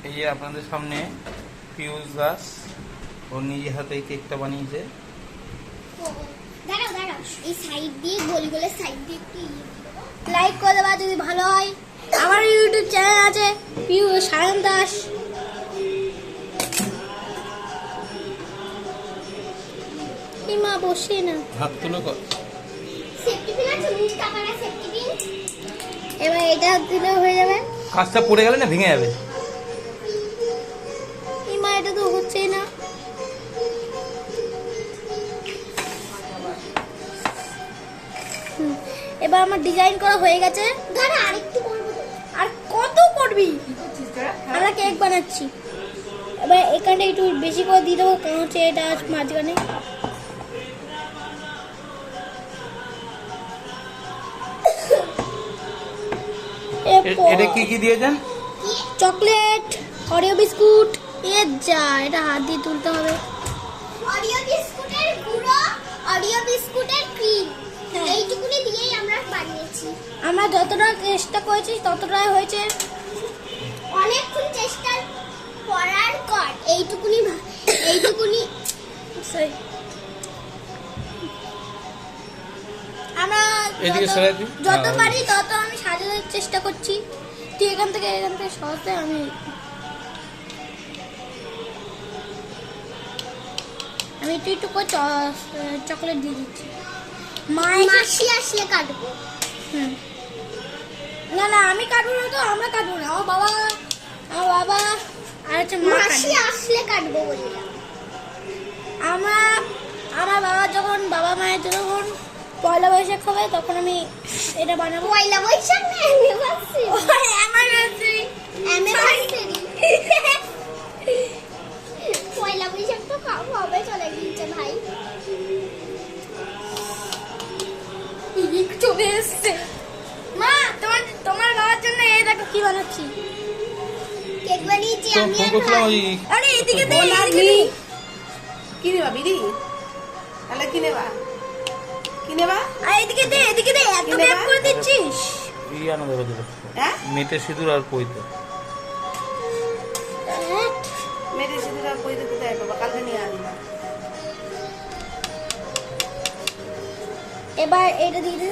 এই যে আপনাদের সামনে পিয়ুষ দাস ও নিজে হাতে এই কেকটা বানিয়েছে। দাঁড়াও দাঁড়াও, এই সাইড দিয়ে গোল গোলের সাইড দিয়ে একটু লাইক করে দেবা যদি ভালো হয়। আমার ইউটিউব চ্যানেল আছে পিয়ুষ সায়ন দাস। এই মা বসে না, হাত তুলো কর। সেফটি পিন আছে, মুখটা মারা সেফটি পিন। এবার এটা দিলে হয়ে যাবে। কাঁচটা পড়ে গেলে না ভেঙে যাবে। এই মা এটা তো হচ্ছেই না। এবার আমার ডিজাইন করা হয়ে গেছে। দাঁড়া আরেকটু করব। আর কত করবি? আমরা কেক বানাচ্ছি। এবার এখানটা একটু বেশি করে দিয়ে দেবো, কারণ হচ্ছে এটা মাঝখানে। এটা কি কি দিয়েছেন? Chocolate, Oreo biscuit. যা, এটা হাত দিয়ে তুলতে হবে। অরিও বিস্কুটের গুঁড়ো, অরিও বিস্কুটের ক্রিম, এইটুকুনি দিয়েই আমরা বানিয়েছি। আমরা যতটা চেষ্টা করেছি ততটাই হয়েছে। অনেকক্ষণ চেষ্টা করার পর এইটুকুনি আমরা যত পারি তত আমি সাজানোর চেষ্টা করছি। তুই এখান থেকে সহজে আমি একটু করে চকলেট দিয়ে দিচ্ছি। মাসি আসলে কাটবো। না আমি কাটবো না, তো আমরা কাটবো না। আমার বাবা আর হচ্ছে মাসি আসলে কাটবো বললাম। আমার বাবা মায়ের যখন পয়লা বৈশাখ হবে তখন আমি এটা বানাবো। পয়লা বৈশাখ না অ্যানিভার্সারি। পয়লা বৈশাখ তো কবে চলে গিয়েছে ভাই। চলে এসছে। মা তোমার বাবার জন্য এই দেখো কি বানাচ্ছি। কেক বানিয়েছি আমি আর ভাই। আরে এদিকে দে, কি নেবা বিড়ি? তাহলে কি নেবা? আর এদিকে দে এত কেক করে দিচ্ছিস। ইয়ানো দেবে হ্যাঁ, মেটে সিঁদুর আর পইতে। মেরে সিঁদুর আর কই দিতে দেয় বাবা, কালকে নিয়ে আসবা। এবার এটা দিয়ে দে।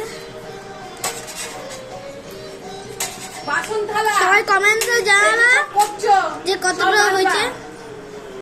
বাসন থালা সবাই কমেন্টে জানাবে করছো যে কতটা হয়েছে।